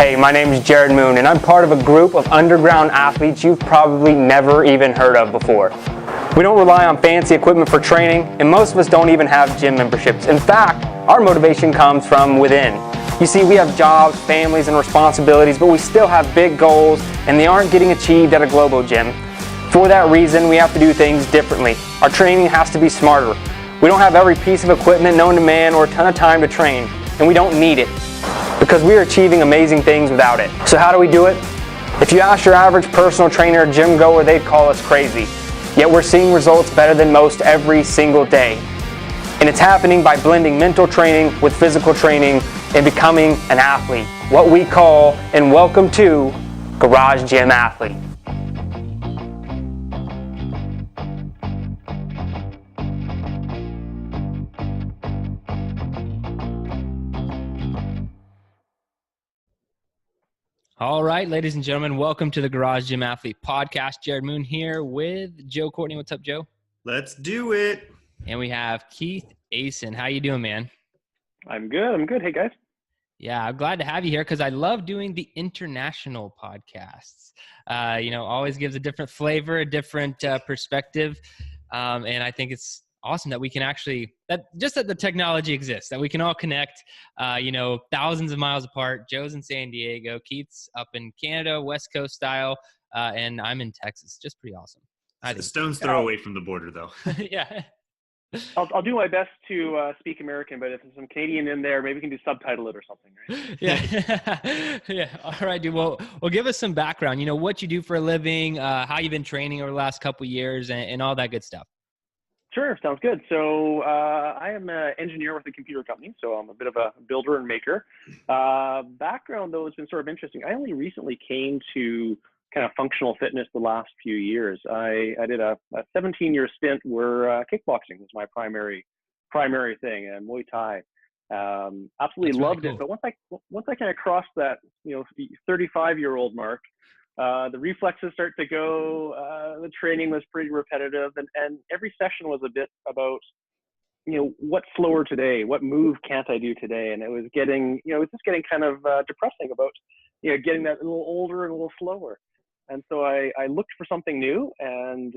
Hey, my name is Jared Moon, and I'm part of a group of underground athletes you've probably never even heard of before. We don't rely on fancy equipment for training, and most of us don't even have gym memberships. In fact, our motivation comes from within. You see, we have jobs, families, and responsibilities, but we still have big goals, and they aren't getting achieved at a global gym. For that reason, we have to do things differently. Our training has to be smarter. We don't have every piece of equipment known to man or a ton of time to train, and we don't need it, because we are achieving amazing things without it. So how do we do it? If you ask your average personal trainer or gym goer, they'd call us crazy. Yet we're seeing results better than most every single day. And it's happening by blending mental training with physical training and becoming an athlete. What we call, and welcome to, Garage Gym Athlete. All right, ladies and gentlemen, welcome to the Garage Gym Athlete Podcast. Jared Moon here with Joe Courtney. What's up, Joe? Let's do it. And we have Keith Aasen. How you doing, man? I'm good. Hey, guys. Yeah, I'm glad to have you here because I love doing the international podcasts. Always gives a different flavor, a different perspective. And I think it's awesome that we can actually, that the technology exists, that we can all connect, thousands of miles apart. Joe's in San Diego, Keith's up in Canada, West Coast style, and I'm in Texas. Just pretty awesome. A stone's throw away from the border, though. Yeah. I'll do my best to speak American, but if there's some Canadian in there, maybe we can do subtitle it or something, right? Yeah. Yeah. All right, dude. Well, give us some background. You know, what you do for a living, how you've been training over the last couple of years, and all that good stuff. Sure, sounds good. So I am an engineer with a computer company, so I'm a bit of a builder and maker. Background, though, has been sort of interesting. I only recently came to kind of functional fitness the last few years. I did a 17-year stint where kickboxing was my primary thing, and Muay Thai. Absolutely loved it. But once I kind of crossed that 35-year-old mark, the reflexes start to go. The training was pretty repetitive, and every session was a bit about what's slower today, what move can't I do today, and it was getting kind of depressing about getting that a little older and a little slower. And so I looked for something new and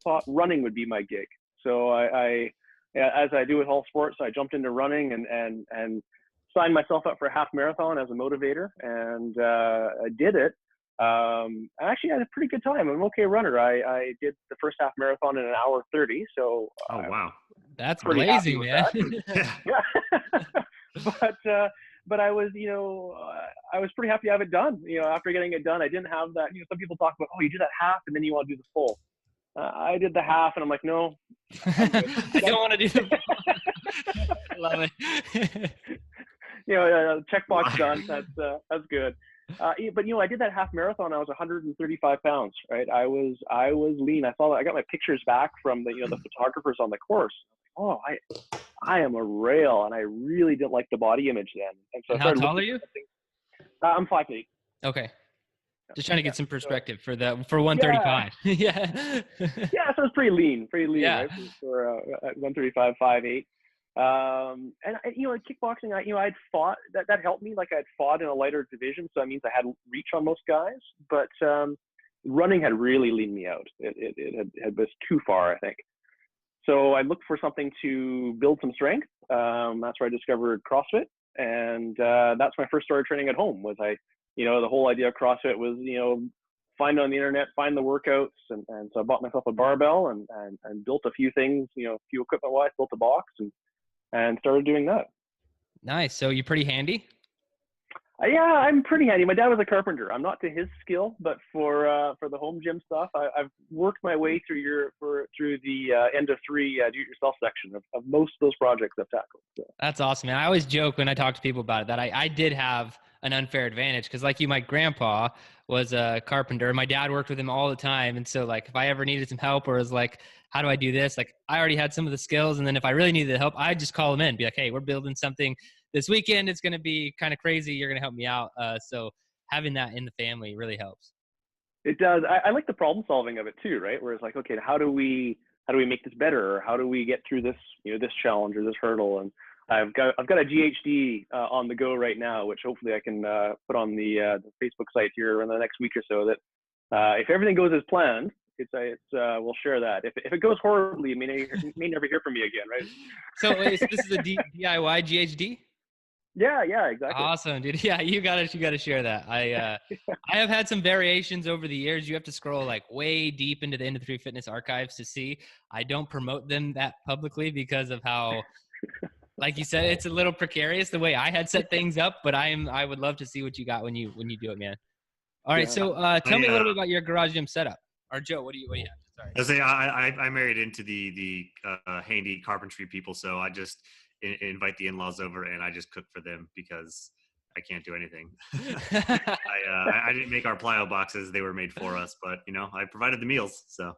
thought running would be my gig. So I as I do with all sports, I jumped into running and signed myself up for a half marathon as a motivator, and I did it. I actually had a pretty good time. I'm an okay runner. I did the first half marathon in 1 hour 30. So wow, that's blazing, man. But I was, I was pretty happy to have it done. After getting it done, I didn't have that. Some people talk about, you do that half and then you want to do the full. I did the half, and I'm like, no, I don't want to do the full. I love it. Checkbox done. That's good. But I did that half marathon. I was 135 pounds, right? I was lean. I got my pictures back from the photographers on the course. Oh, I am a rail, and I really didn't like the body image then. And so how tall are you? I'm 5'8". Okay. Just trying to get some perspective for 135. Yeah. Yeah, so it's pretty lean, yeah. Right? For 135, 5'8". And kickboxing, I'd fought, that helped me. Like, I'd fought in a lighter division, so that means I had reach on most guys. But running had really leaned me out. It had been too far, I think. So I looked for something to build some strength. That's where I discovered CrossFit, and that's when I first started training at home. The whole idea of CrossFit was, find on the internet, find the workouts, and so I bought myself a barbell and built a few things, a few equipment-wise, built a box and started doing that. Nice. So you're pretty handy? Yeah, I'm pretty handy. My dad was a carpenter. I'm not to his skill, but for the home gym stuff, I've worked my way through the end of 3 do-it-yourself section of most of those projects I've tackled. So. That's awesome, man. I always joke when I talk to people about it that I did have an unfair advantage because, like you, my grandpa was a carpenter. My dad worked with him all the time, and so if I ever needed some help or was like, how do I do this? I already had some of the skills, and then if I really needed help, I'd just call him in, be like, hey, we're building something this weekend. It's going to be kind of crazy. You're going to help me out. So having that in the family really helps. It does. I like the problem solving of it too, right? Where it's like, okay, how do we make this better? Or how do we get through this, this challenge or this hurdle? And I've got a GHD on the go right now, which hopefully I can put on the Facebook site here in the next week or so. That if everything goes as planned, we'll share that. If it goes horribly, you may never hear from me again, right? So wait, so this is a DIY GHD? Yeah, exactly. Awesome, dude. Yeah, you gotta share that. I have had some variations over the years. You have to scroll like way deep into the Industry Fitness archives to see. I don't promote them that publicly because of how, like you said, it's a little precarious the way I had set things up. But I would love to see what you got when you do it, man. All right, so tell me a little bit about your garage gym setup. Or Joe, what do you have? Sorry. I married into the handy carpentry people, so I just invite the in-laws over and I just cook for them because I can't do anything. I didn't make our plyo boxes; they were made for us. But I provided the meals. So.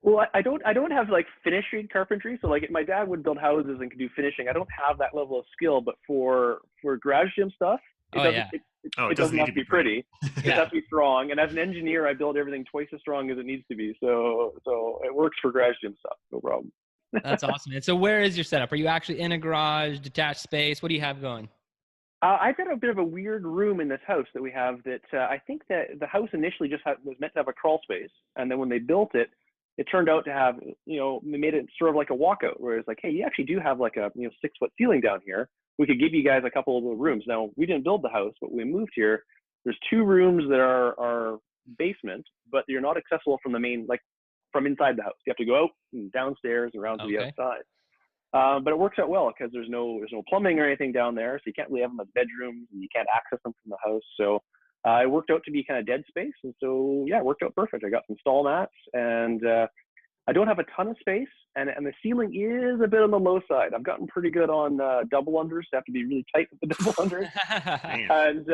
Well, I don't have like finishing carpentry. So like my dad would build houses and could do finishing. I don't have that level of skill. But for garage gym stuff, it doesn't have to be pretty. It has to be strong. And as an engineer, I build everything twice as strong as it needs to be. So it works for garage gym stuff. No problem. That's awesome. And so where is your setup? Are you actually in a garage, detached space? What do you have going? I've got a bit of a weird room in this house that we have that I think that the house initially was meant to have a crawl space. And then when they built it, it turned out to have, they made it sort of like a walkout where it's like, hey, you actually do have like a 6-foot ceiling down here. We could give you guys a couple of little rooms. Now, we didn't build the house, but when we moved here, there's 2 rooms that are basement, but you're not accessible from the main, like from inside the house. You have to go out and downstairs and around to the outside. But it works out well because there's no plumbing or anything down there, so you can't really have them as bedrooms and you can't access them from the house. So it worked out to be kind of dead space, and so yeah, it worked out perfect. I got some stall mats, and I don't have a ton of space, and the ceiling is a bit on the low side. I've gotten pretty good on double unders. I have to be really tight with the double unders. And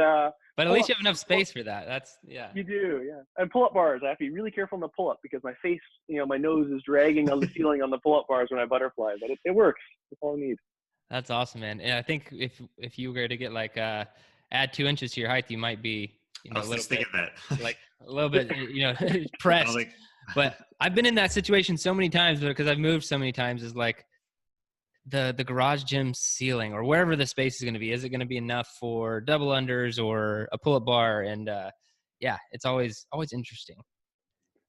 but at least you have enough space for that. That's You do, yeah. And pull-up bars, I have to be really careful on the pull-up because my face, my nose is dragging on the ceiling on the pull-up bars when I butterfly. But it works. That's all I need. That's awesome, man. And I think if you were to get like add 2 inches to your height, you might be I was just thinking that. like a little bit pressed. But I've been in that situation so many times because I've moved so many times. Is like the garage gym ceiling or wherever the space is going to be. Is it going to be enough for double unders or a pull-up bar? And it's always interesting.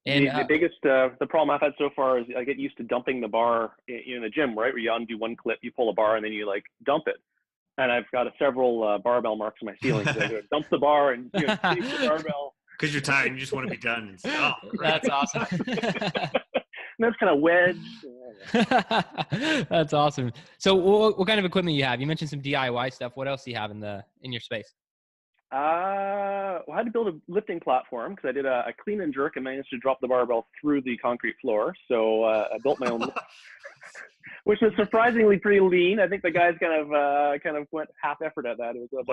And the biggest the problem I've had so far is I get used to dumping the bar in the gym, right? Where you undo one clip, you pull a bar, and then you like dump it. And I've got several barbell marks on my ceiling. So I go dump the bar and take the barbell. Because you're tired and you just want to be done. And say, that's awesome. And that's kind of wedged. That's awesome. So what kind of equipment you have? You mentioned some DIY stuff. What else do you have in your space? I had to build a lifting platform because I did a clean and jerk and managed to drop the barbell through the concrete floor. So I built my own, which was surprisingly pretty lean. I think the guys kind of went half effort at that. It was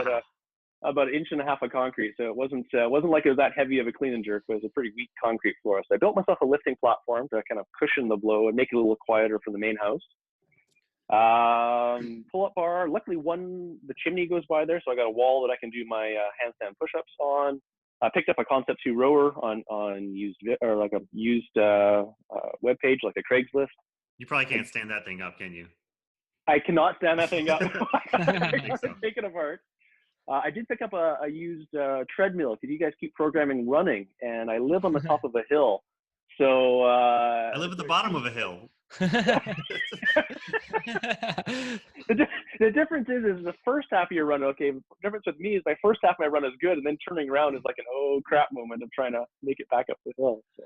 about 1.5 inches of concrete, so it wasn't like it was that heavy of a clean and jerk. But it was a pretty weak concrete floor. So I built myself a lifting platform to kind of cushion the blow and make it a little quieter for the main house. Pull-up bar. Luckily, the chimney goes by there, so I got a wall that I can do my handstand push-ups on. I picked up a Concept 2 rower on used web page like a Craigslist. You probably can't stand that thing up, can you? I cannot stand that thing up. I so. Take it apart. I did pick up a used treadmill because you guys keep programming running, and I live on the top of a hill. So I live at the bottom of a hill. The difference is the first half of your run, okay, the difference with me is my first half of my run is good, and then turning around is like an oh crap moment of trying to make it back up the hill. So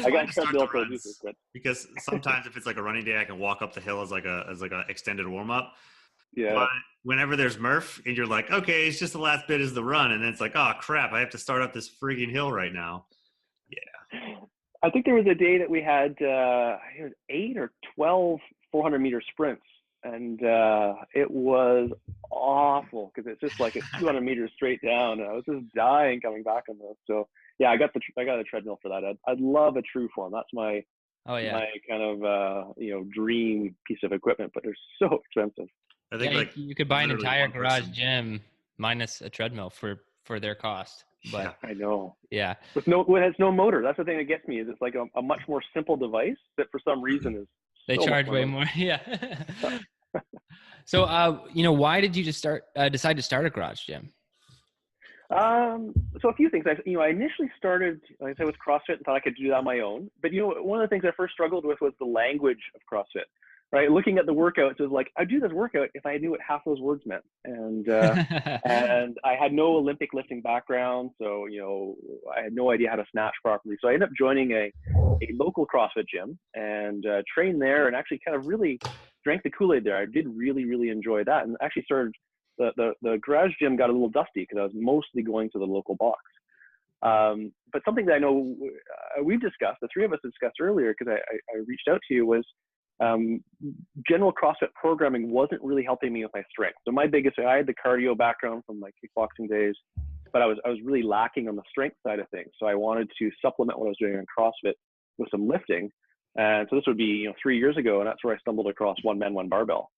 I got treadmill for this, because sometimes if it's like a running day, I can walk up the hill as like a extended warm up. Yeah. But whenever there's Murph and you're like, okay, it's just the last bit is the run, and then it's like, oh crap, I have to start up this friggin' hill right now. Yeah. I think there was a day that we had 8 or 12 400-meter sprints, and it was awful because it's just like it's 200 meters straight down, and I was just dying coming back on this. So yeah, I got a treadmill for that. I'd love a true form. That's my my kind of dream piece of equipment, but they're so expensive. I think you could buy an entire garage gym minus a treadmill for their cost. But yeah, I know. Yeah. It has no motor. That's the thing that gets me is it's like a much more simple device that for some reason is they charge way more. Yeah. So, why did you just decide to start a garage gym? So a few things. I initially started, like I said, with CrossFit and thought I could do that on my own. But one of the things I first struggled with was the language of CrossFit. Right, looking at the workouts, it was like I'd do this workout if I knew what half those words meant, and and I had no Olympic lifting background, so I had no idea how to snatch properly. So I ended up joining a local CrossFit gym and trained there, and actually kind of really drank the Kool-Aid there. I did really enjoy that, and actually started the garage gym got a little dusty because I was mostly going to the local box. But something that I know we've discussed, the three of us discussed earlier, because I reached out to you, was general CrossFit programming wasn't really helping me with my strength. So I had the cardio background from my kickboxing days, but I was really lacking on the strength side of things. So I wanted to supplement what I was doing in CrossFit with some lifting. And so this would be 3 years ago, and that's where I stumbled across one man, one barbell.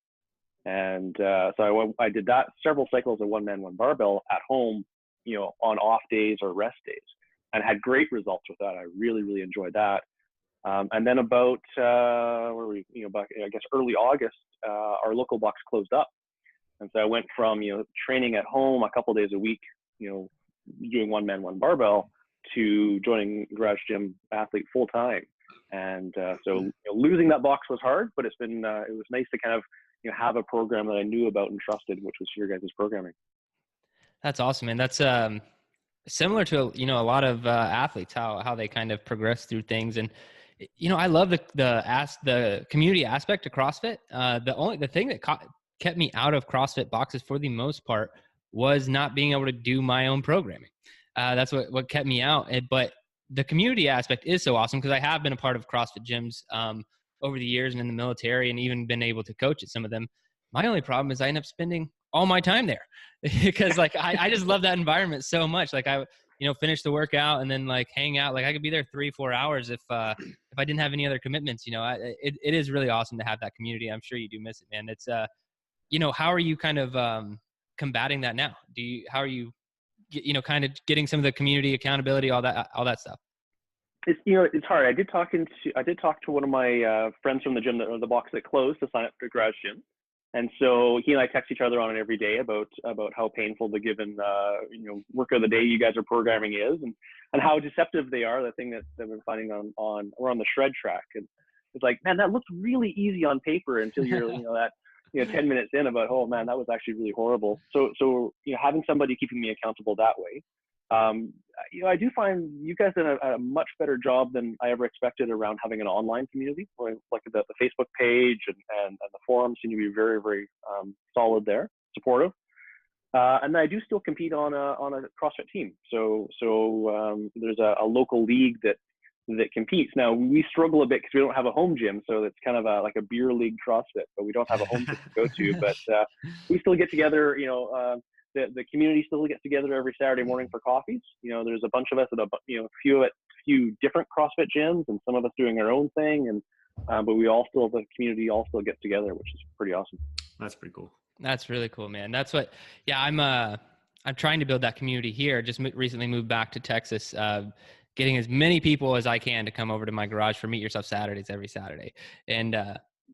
And so I did that, several cycles of one man, one barbell at home, on off days or rest days, and had great results with that. I really enjoyed that. And then about back, I guess early August, our local box closed up, and so I went from training at home a couple days a week, doing one man, one barbell, to joining Garage Gym Athlete full time. And so losing that box was hard, but it was nice to kind of have a program that I knew about and trusted, which was your guys' programming. That's awesome, man. That's similar to a lot of athletes, how they kind of progress through things. And I love the community aspect of CrossFit. The thing that kept me out of CrossFit boxes for the most part was not being able to do my own programming. That's what kept me out. But the community aspect is so awesome, because I have been a part of CrossFit gyms over the years and in the military, and even been able to coach at some of them. My only problem is I end up spending all my time there because I just love that environment so much. Like I finish the workout and then hang out. I could be there 3-4 hours if I didn't have any other commitments. It is really awesome to have that community. I'm sure you do miss it, man. It's how are you kind of combating that now? How are you kind of getting some of the community accountability, all that stuff? It's hard. I did talk to one of my friends from the gym, the box that closed, to sign up for Garage Gym. And so he and I text each other on it every day about how painful the given workout of the day you guys are programming is, and how deceptive they are. The thing that we're finding we're on the shred track, and it's like, man, that looks really easy on paper until you're 10 minutes in about, oh man, that was actually really horrible. So having somebody keeping me accountable that way. I do find you guys did a much better job than I ever expected around having an online community. Like the Facebook page and the forums seem to be very, very solid there, supportive. And I do still compete on a CrossFit team. So there's a local league that competes. Now we struggle a bit because we don't have a home gym, so it's kind of like a beer league CrossFit, but we don't have a home gym to go to. But we still get together. The community still gets together every Saturday morning for coffees. There's a bunch of us at a few different CrossFit gyms, and some of us doing our own thing. And but the community all still gets together, which is pretty awesome. That's pretty cool. That's really cool, man. That's what. Yeah, I'm trying to build that community here. Just recently moved back to Texas. Getting as many people as I can to come over to my garage for Meet Yourself Saturdays every Saturday. And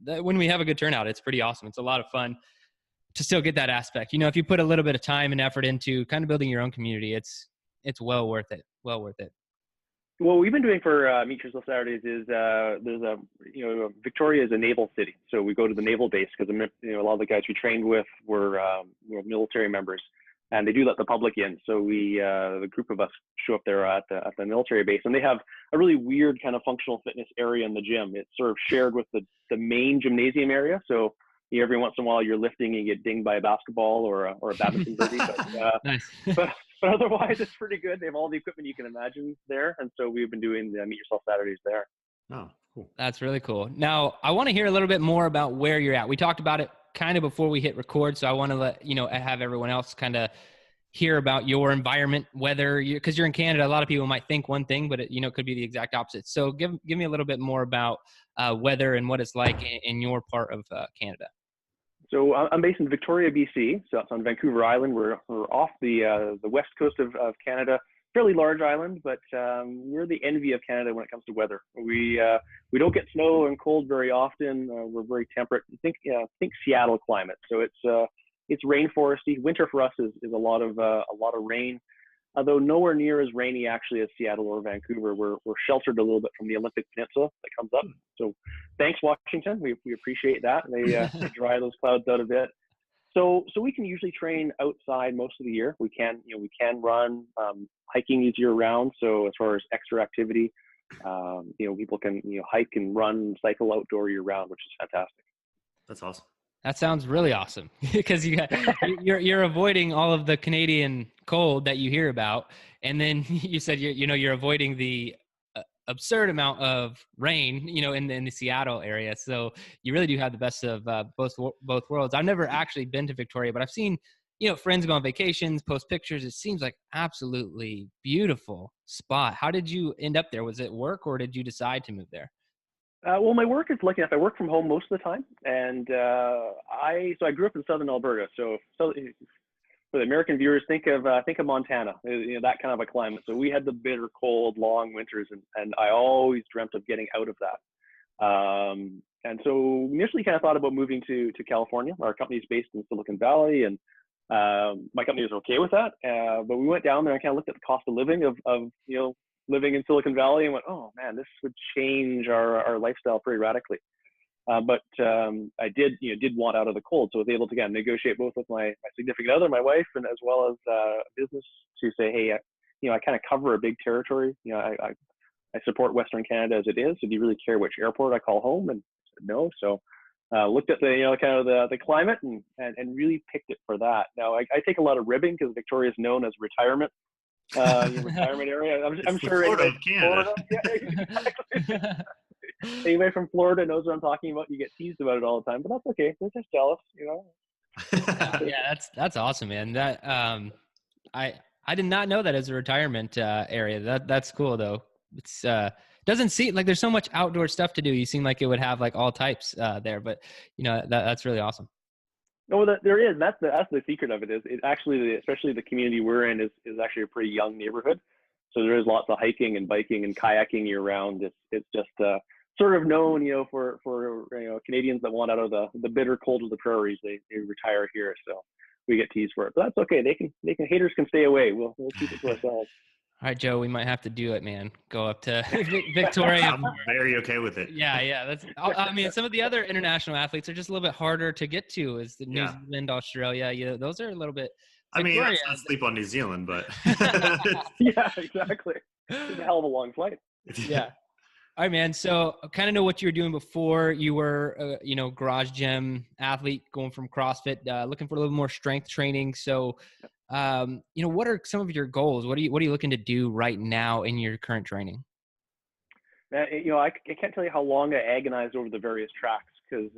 when we have a good turnout, it's pretty awesome. It's a lot of fun to still get that aspect. If you put a little bit of time and effort into kind of building your own community, it's well worth it. Well worth it. What we've been doing for Meet Yourself Saturdays is Victoria is a naval city. So we go to the naval base because a lot of the guys we trained with were military members. And they do let the public in. So the group of us show up there at the military base, and they have a really weird kind of functional fitness area in the gym. It's sort of shared with the main gymnasium area. So every once in a while you're lifting and you get dinged by a basketball or a badminton birdie. Nice. but otherwise it's pretty good. They have all the equipment you can imagine there. And so we've been doing the Meet Yourself Saturdays there. Oh, cool. That's really cool. Now I want to hear a little bit more about where you're at. We talked about it kind of before we hit record. So I want to have everyone else kind of hear about your environment, because you're in Canada. A lot of people might think one thing, but it could be the exact opposite. So give me a little bit more about weather and what it's like in your part of Canada. So I'm based in Victoria, BC. So it's on Vancouver Island. We're off the west coast of Canada, fairly large island, but we're the envy of Canada when it comes to weather. We don't get snow and cold very often. We're very temperate. Think Seattle climate. So it's rainforesty. Winter for us is a lot of rain. Although nowhere near as rainy actually as Seattle or Vancouver. We're sheltered a little bit from the Olympic Peninsula that comes up. So thanks, Washington. We appreciate that. They dry those clouds out a bit. So we can usually train outside most of the year. We can run. Hiking is year round. So as far as extra activity, people can hike and run, cycle outdoor year round, which is fantastic. That's awesome. That sounds really awesome because you're avoiding all of the Canadian cold that you hear about, and then you said you're avoiding the absurd amount of rain, in the Seattle area. So you really do have the best of both worlds. I've never actually been to Victoria, but I've seen friends go on vacations, post pictures. It seems like absolutely beautiful spot. How did you end up there? Was it work, or did you decide to move there? Well, my work is lucky enough. I work from home most of the time, and I grew up in southern Alberta. So for the American viewers, think of Montana, that kind of a climate. So we had the bitter cold, long winters, and I always dreamt of getting out of that. And so initially, kind of thought about moving to California. Our company's based in Silicon Valley, and my company was okay with that. But we went down there and kind of looked at the cost of living of living in Silicon Valley, and went, oh man, this would change our lifestyle pretty radically. But I did want out of the cold, so I was able to again negotiate both with my significant other, my wife, and as well as business to say, hey, I kind of cover a big territory. I support Western Canada as it is. So do you really care which airport I call home? And I said no. So looked at the kind of the climate and really picked it for that. Now I take a lot of ribbing because Victoria is known as retirement. Retirement area. I'm sure Florida of Canada. Yeah, exactly. Anybody from Florida knows what I'm talking about. You get teased about it all the time, but that's okay. They're just jealous, Yeah, that's awesome, man. That I did not know that as a retirement area. That's cool though. It's doesn't seem like there's so much outdoor stuff to do. You seem like it would have like all types there, but that's really awesome. No, there is. That's the secret of it. Is it actually, especially the community we're in, is actually a pretty young neighborhood. So there is lots of hiking and biking and kayaking year round. It's just sort of known, for Canadians that want out of the bitter cold of the prairies. They retire here, so we get teased for it. But that's okay. They can haters can stay away. We'll keep it to ourselves. All right, Joe, we might have to do it, man. Go up to Victoria. I'm very okay with it. Yeah. That's. I mean, some of the other international athletes are just a little bit harder to get to. Is the New Zealand, Australia? Those are a little bit. Victoria, I mean, let's not sleep on New Zealand, but. Yeah, exactly. It's a hell of a long flight. Yeah. All right, man. So I kind of know what you were doing before. You were, garage gym athlete, going from CrossFit, looking for a little more strength training. So. What are some of your goals? What are you looking to do right now in your current training? I can't tell you how long I agonized over the various tracks because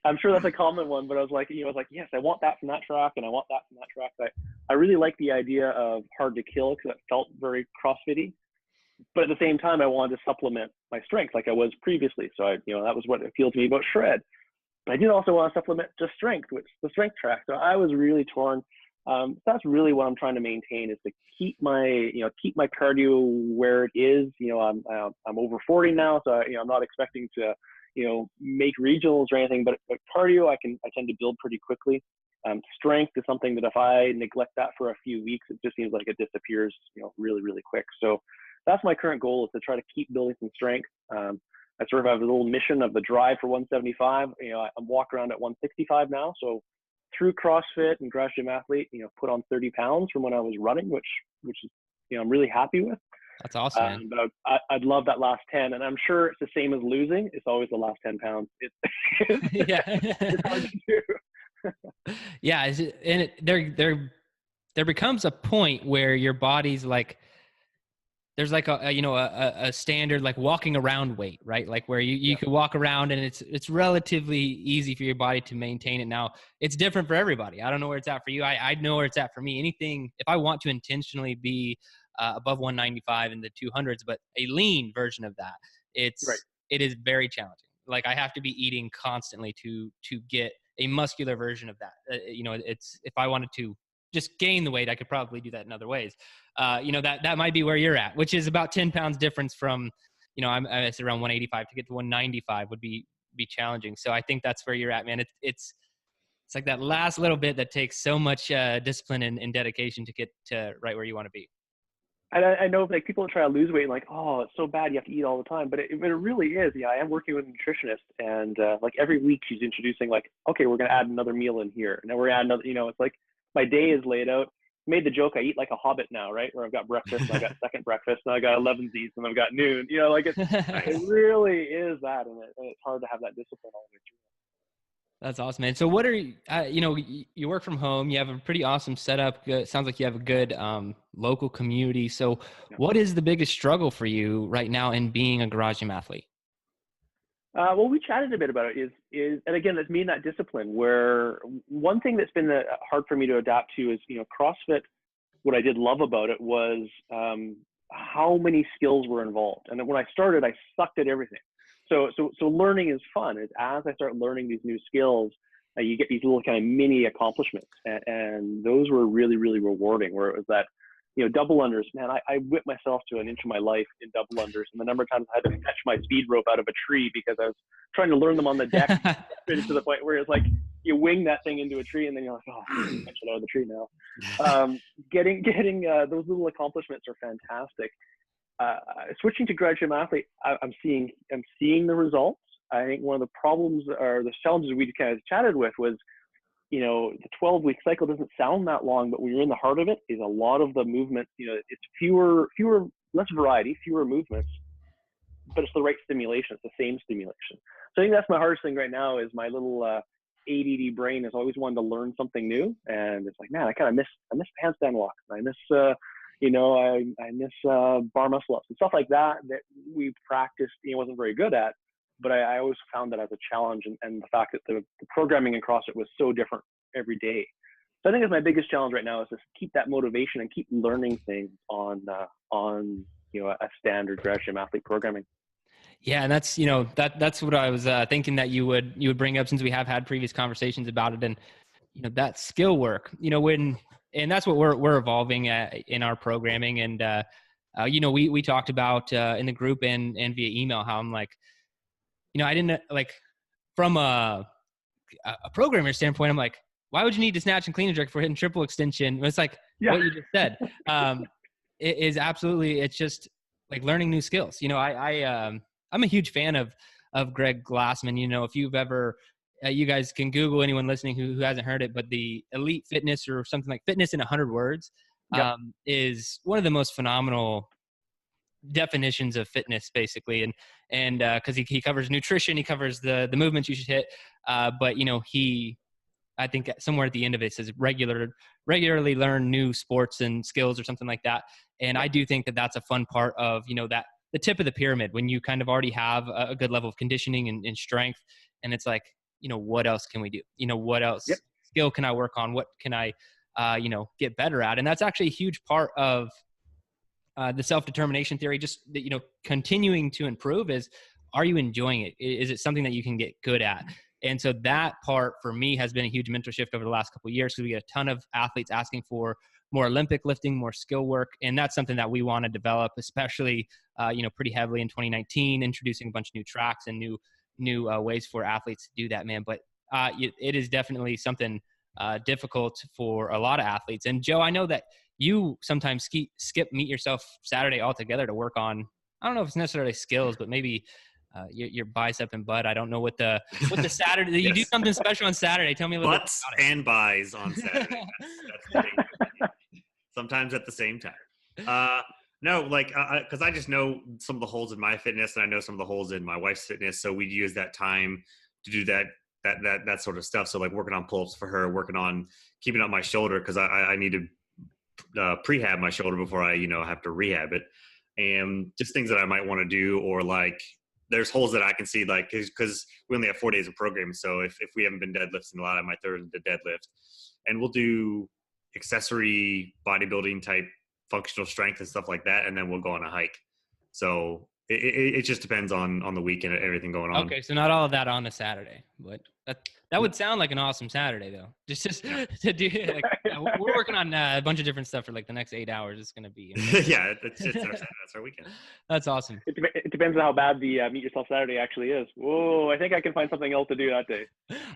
I'm sure that's a common one. But I was like, yes, I want that from that track, and I want that from that track. I really like the idea of hard to kill because it felt very CrossFit-y. But at the same time, I wanted to supplement my strength like I was previously. So that was what appealed to me about shred. But I did also want to supplement just strength, which the strength track. So I was really torn. That's really what I'm trying to maintain is to keep my cardio where it is. I'm over 40 now, so I'm not expecting to, make regionals or anything, but cardio, I tend to build pretty quickly. Strength is something that if I neglect that for a few weeks, it just seems like it disappears, really, really quick. So that's my current goal is to try to keep building some strength. I sort of have a little mission of the drive for 175. I'm walking around at 165 now. So through CrossFit and Garage Gym Athlete, put on 30 pounds from when I was running, which is, I'm really happy with. That's awesome, man. But I'd love that last 10, and I'm sure it's the same as losing. It's always the last 10 pounds. It's hard to do. Yeah, and there becomes a point where your body's like, there's like a standard like walking around weight, right? Like where you can walk around and it's relatively easy for your body to maintain it. Now it's different for everybody. I don't know where it's at for you. I know where it's at for me. Anything, if I want to intentionally be above 195 in the 200s, but a lean version of that, it is very challenging. Like I have to be eating constantly to get a muscular version of that. It's if I wanted to just gain the weight, I could probably do that in other ways. That might be where you're at, which is about 10 pounds difference from, I said around 185 to get to 195 would be challenging. So I think that's where you're at, man. It's like that last little bit that takes so much discipline and dedication to get to right where you want to be. And I know like people try to lose weight and like, oh, it's so bad you have to eat all the time, but it really is. Yeah, I am working with a nutritionist, and like every week she's introducing like, okay, we're gonna add another meal in here, and then we're gonna add another. It's like my day is laid out. Made the joke I eat like a hobbit now, right? Where I've got breakfast, and I got second breakfast, and I got 11sies, and I've got noon. Like it really is that, and it's hard to have that discipline all the way through. That's awesome, man. So what are you work from home, you have a pretty awesome setup. It sounds like you have a good local community. So what is the biggest struggle for you right now in being a garage gym athlete? Well, we chatted a bit about it and again, that's me and that discipline where one thing that's been hard for me to adapt to is, CrossFit, what I did love about it was how many skills were involved. And then when I started, I sucked at everything. So learning is fun. As I start learning these new skills, you get these little kind of mini accomplishments, and those were really, really rewarding. Where it was that, double unders, man, I whipped myself to an inch of my life in double unders, and the number of times I had to catch my speed rope out of a tree because I was trying to learn them on the deck, to the point where it's like you wing that thing into a tree, and then you're like, oh, I can't catch it out of the tree now. Getting those little accomplishments are fantastic. Switching to garage gym athlete, I'm seeing the results. I think one of the problems or the challenges we kind of chatted with was, the 12-week cycle doesn't sound that long, but when you're in the heart of it, is a lot of the movement. It's less variety, fewer movements, but it's the right stimulation. It's the same stimulation. So I think that's my hardest thing right now. Is my little ADD brain has always wanted to learn something new, and it's like, man, I kind of miss handstand walks. I miss I miss bar muscle ups and stuff like that we practiced, wasn't very good at, but I always found that as a challenge, and the fact that the programming in CrossFit was so different every day. So I think it's my biggest challenge right now is to keep that motivation and keep learning things on a standard garage gym athlete programming. Yeah, and that's that's what I was thinking that you would bring up, since we have had previous conversations about it, and that skill work. And that's what we're evolving in our programming. And we talked about in the group and via email how I'm like, I didn't like from a programmer standpoint. I'm like, why would you need to snatch and clean and jerk for hitting triple extension? It's like what you just said. It is absolutely. It's just like learning new skills. I'm a huge fan of Greg Glassman. If you've ever you guys can Google, anyone listening who hasn't heard it, but the Elite Fitness or something like Fitness in 100 Words is one of the most phenomenal definitions of fitness, basically. And because he covers nutrition, he covers the movements you should hit. But I think somewhere at the end of it says regularly learn new sports and skills or something like that. And I do think that that's a fun part of, that the tip of the pyramid, when you kind of already have a good level of conditioning and strength. And it's like, what else can we do? What else skill can I work on? What can I, get better at? And that's actually a huge part of the self-determination theory, just that, continuing to improve is, are you enjoying it? Is it something that you can get good at? And so that part for me has been a huge mental shift over the last couple of years, because we get a ton of athletes asking for more Olympic lifting, more skill work. And that's something that we want to develop, especially, pretty heavily in 2019, introducing a bunch of new tracks and new ways for athletes to do that, man. But it is definitely something difficult for a lot of athletes. And Joe, I know that you sometimes skip meet yourself Saturday altogether to work on, I don't know if it's necessarily skills, but maybe your bicep and butt. I don't know what the Saturday, Yes. You do something special on Saturday. Tell me a little Butts bit about it. and buys on Saturday. That's the thing. Sometimes at the same time. No, like, because I just know some of the holes in my fitness, and I know some of the holes in my wife's fitness. So we use that time to do that sort of stuff. So like working on pull-ups for her, working on keeping up my shoulder, because I need to prehab my shoulder before I have to rehab it, and just things that I might want to do, or like there's holes that I can see, like because we only have 4 days of programming. So if we haven't been deadlifting a lot, I might throw in the deadlift, and we'll do accessory bodybuilding type functional strength and stuff like that, and then we'll go on a hike. So It just depends on the week and everything going on. Okay, so not all of that on a Saturday, but that would sound like an awesome Saturday though. Just Yeah. to do like we're working on a bunch of different stuff for like the next 8 hours. It's gonna be Yeah, that's our weekend. That's awesome. It depends on how bad the Meet Yourself Saturday actually is. Whoa, I think I can find something else to do that day.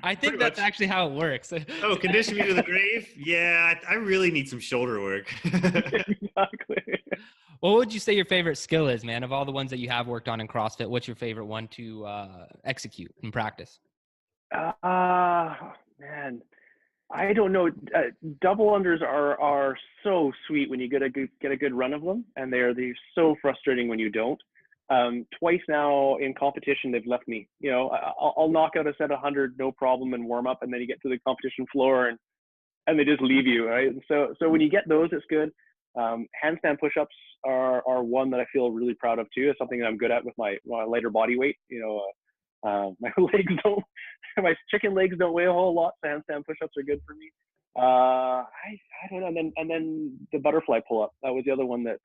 I think Pretty that's much. actually how it works. Oh, condition me to the grave? Yeah, I really need some shoulder work. Exactly. What would you say your favorite skill is, man? Of all the ones that you have worked on in CrossFit, what's your favorite one to execute and practice? Man, I don't know. Double unders are so sweet when you get a good run of them, and they're so frustrating when you don't. Twice now in competition, they've left me. You know, I'll knock out a set 100 no problem and warm up, and then you get to the competition floor and they just leave you, right? And so when you get those, it's good. Handstand push-ups are one that I feel really proud of too. It's something that I'm good at with my lighter body weight. You know, my chicken legs don't weigh a whole lot, so handstand push-ups are good for me. I don't know. And then the butterfly pull-up, that was the other one that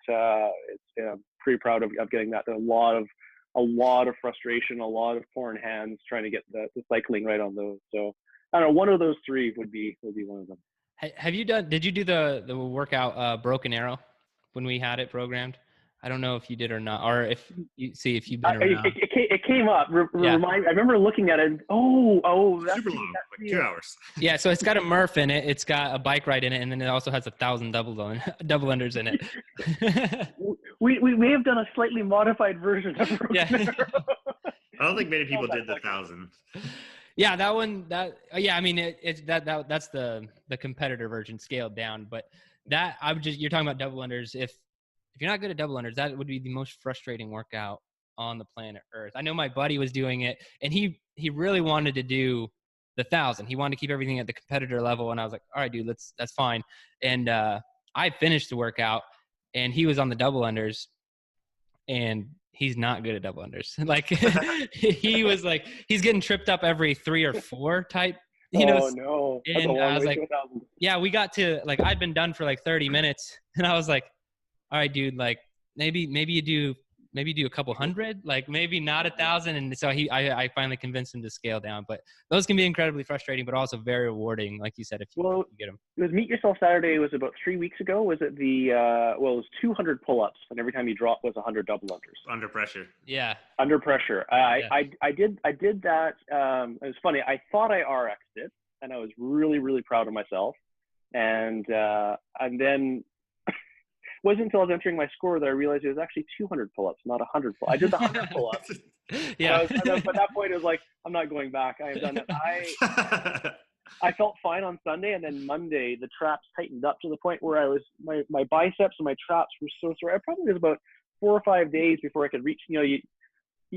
I'm pretty proud of getting that. A lot of frustration, a lot of pouring hands trying to get the cycling right on those. So I don't know, one of those three would be one of them. Did you do the workout Broken Arrow when we had it programmed? I don't know if you did or not, or if you've been around. It came up. Yeah. I remember looking at it. That's super long, like 2 hours. Yeah, so it's got a Murph in it. It's got a bike ride in it, and then it also has 1,000 double unders in it. we may have done a slightly modified version of Broken Arrow. I don't think many people did the 1,000. Yeah, that one. I mean, that's the competitor version scaled down. But you're talking about double unders. If you're not good at double unders, that would be the most frustrating workout on the planet Earth. I know my buddy was doing it, and he really wanted to do the 1,000. He wanted to keep everything at the competitor level, and I was like, all right, dude, that's fine. And I finished the workout, and he was on the double unders, and he's not good at double unders. Like he was like, he's getting tripped up every 3 or 4 type. No. And I was like, yeah, we got to like, I'd been done for like 30 minutes, and I was like, all right, dude, like maybe you do a couple hundred, like maybe not 1,000. And so I finally convinced him to scale down. But those can be incredibly frustrating, but also very rewarding, like you said, if you get them. It was Meet Yourself Saturday. It was about 3 weeks ago. Was it it was 200 pull-ups, and every time you drop was 100 double unders. Under pressure. Yeah. Under pressure. I did that. It was funny. I thought I RX'd it, and I was really, really proud of myself. And then wasn't until I was entering my score that I realized it was actually 200 pull-ups, not 100 pull-ups. I did the 100 pull-ups. Yeah. But at that point, it was like, I'm not going back. I have done it. I felt fine on Sunday, and then Monday, the traps tightened up to the point where my biceps and my traps were so sore. I probably was about 4 or 5 days before I could reach, you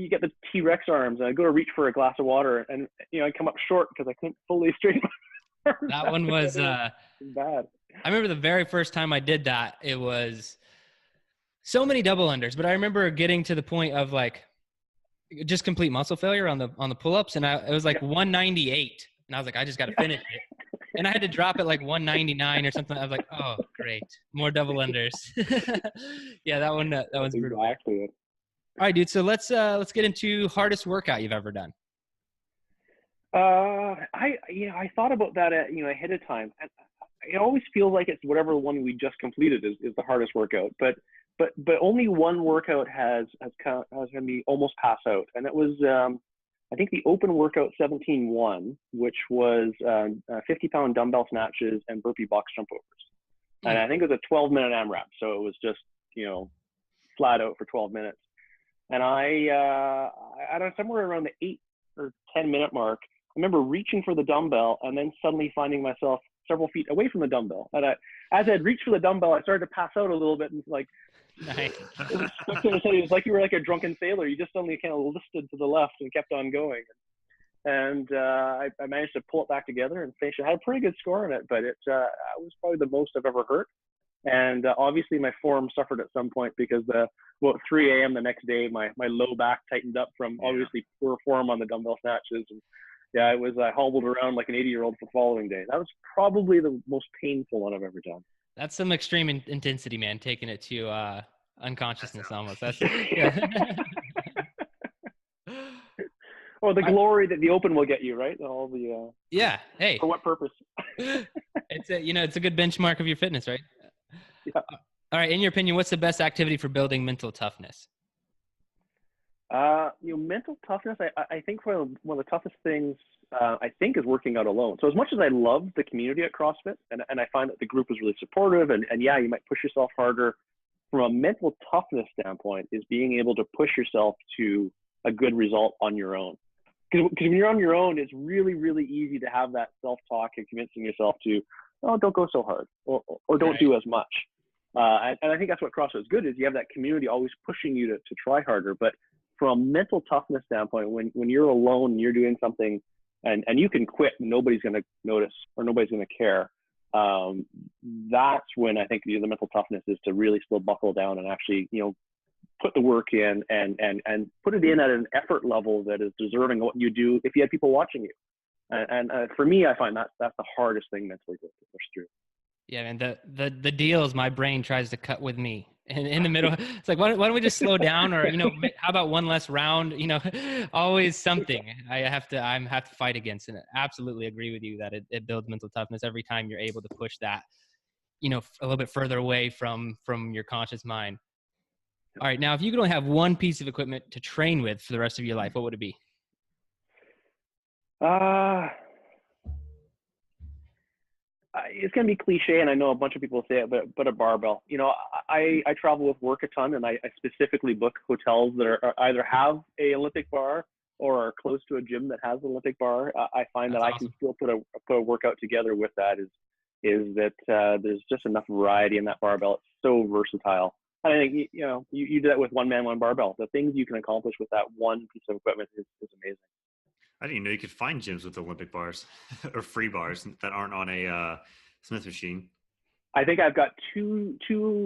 get the T-Rex arms, and I go to reach for a glass of water, and, I come up short because I couldn't fully straighten my arms. That one was bad. I remember the very first time I did that, it was so many double unders, but I remember getting to the point of like just complete muscle failure on the pull-ups. And it was like 198. And I was like, I just got to finish it. And I had to drop it like 199 or something. I was like, oh, great. More double unders. Yeah, that one's brutal. Exactly. All right, dude. So let's get into hardest workout you've ever done. I thought about that ahead of time. And it always feels like it's whatever one we just completed is the hardest workout, but only one workout has had me almost pass out, and it was I think the open workout 17-1, which was 50-pound dumbbell snatches and burpee box jump overs, and I think it was a 12-minute AMRAP, so it was just flat out for 12 minutes, and I don't know, somewhere around the 8 or 10 minute mark, I remember reaching for the dumbbell and then suddenly finding myself several feet away from the dumbbell. And as I'd reached for the dumbbell, I started to pass out a little bit, and like, nice. It was like you were like a drunken sailor. You just suddenly kind of listed to the left and kept on going. And I managed to pull it back together and finish it. I had a pretty good score on it, but it was probably the most I've ever hurt. And obviously my form suffered at some point because at 3 a.m. the next day, my low back tightened up from obviously poor form on the dumbbell snatches. And yeah, I hobbled around like an 80-year-old for the following day. That was probably the most painful one I've ever done. That's some extreme intensity, man, taking it to unconsciousness almost. That's Or the glory that the open will get you, right? All the yeah. Hey, for what purpose? it's a good benchmark of your fitness, right? Yeah. All right. In your opinion, what's the best activity for building mental toughness? Mental toughness. I think one of the toughest things I think is working out alone. So as much as I love the community at CrossFit, and I find that the group is really supportive, and yeah, you might push yourself harder. From a mental toughness standpoint, is being able to push yourself to a good result on your own. Because when you're on your own, it's really, really easy to have that self-talk and convincing yourself to, oh, don't go so hard, or don't do as much. And I think that's what CrossFit is good, is you have that community always pushing you to try harder. But from a mental toughness standpoint, when you're alone and you're doing something and you can quit, nobody's going to notice or nobody's going to care. That's when I think the mental toughness is to really still buckle down and actually, put the work in and put it in at an effort level that is deserving of what you do if you had people watching you. And for me, I find that's the hardest thing mentally to push through. Yeah, and the deals my brain tries to cut with me in the middle. It's like, why don't we just slow down, or how about one less round? Always something I have to fight against. And I absolutely agree with you that it builds mental toughness every time you're able to push that, a little bit further away from your conscious mind. All right, now if you could only have one piece of equipment to train with for the rest of your life, what would it be? It's going to be cliche, and I know a bunch of people say it, but a barbell. I travel with work a ton, and I specifically book hotels that are either have a Olympic bar or are close to a gym that has an Olympic bar. I find That's that awesome. I can still put a workout together with that. Is that there's just enough variety in that barbell. It's so versatile. And I think you do that with one man, one barbell. The things you can accomplish with that one piece of equipment is amazing. I didn't even know you could find gyms with Olympic bars or free bars that aren't on a Smith machine. I think I've got two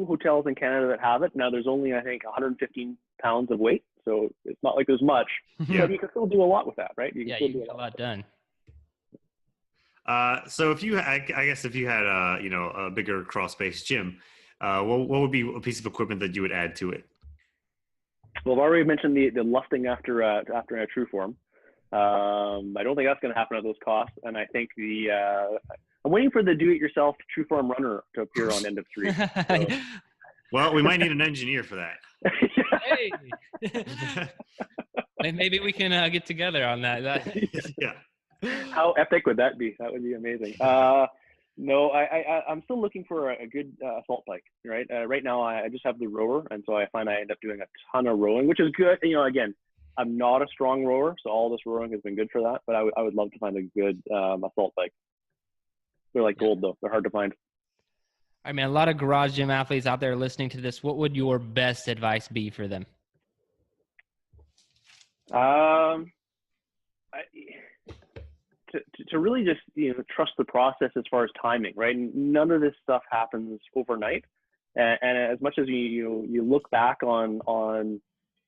hotels in Canada that have it. Now there's only, I think, 115 pounds of weight. So it's not like there's much, Yeah. but you can still do a lot with that, right? You can get a lot done. So if you had a bigger cross-based gym, what would be a piece of equipment that you would add to it? Well, I've already mentioned the lufting after a true form. I don't think that's going to happen at those costs. And I think I'm waiting for the do-it-yourself true form runner to appear on End of 3. So. Well, we might need an engineer for that. Hey, maybe we can get together on that. Yeah. How epic would that be? That would be amazing. No, I'm still looking for a good assault bike, right? Right now, I just have the rower, and so I find I end up doing a ton of rowing, which is good. Again, I'm not a strong rower, so all this rowing has been good for that, but I would love to find a good assault bike. They're like gold, though. They're hard to find. I mean, a lot of garage gym athletes out there listening to this. What would your best advice be for them? To really just trust the process as far as timing, right? None of this stuff happens overnight, and as much as you look back on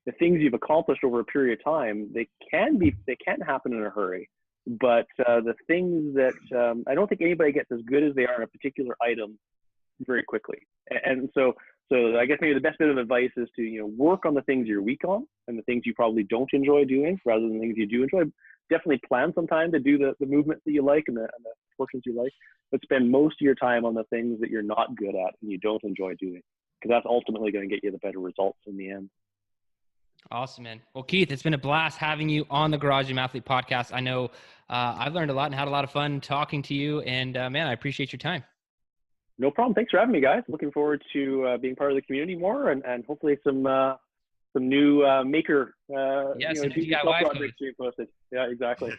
the things you've accomplished over a period of time, they can happen in a hurry. But the things that I don't think anybody gets as good as they are in a particular item very quickly. And so I guess maybe the best bit of advice is to work on the things you're weak on and the things you probably don't enjoy doing rather than things you do enjoy. Definitely plan some time to do the movements that you like and the portions you like, but spend most of your time on the things that you're not good at and you don't enjoy doing, because that's ultimately going to get you the better results in the end. Awesome, man. Well, Keith, it's been a blast having you on the Garage Gym Athlete podcast. I know I've learned a lot and had a lot of fun talking to you, and man, I appreciate your time. No problem. Thanks for having me, guys. Looking forward to being part of the community more and hopefully some new maker some DIY projects being posted. Yeah, exactly.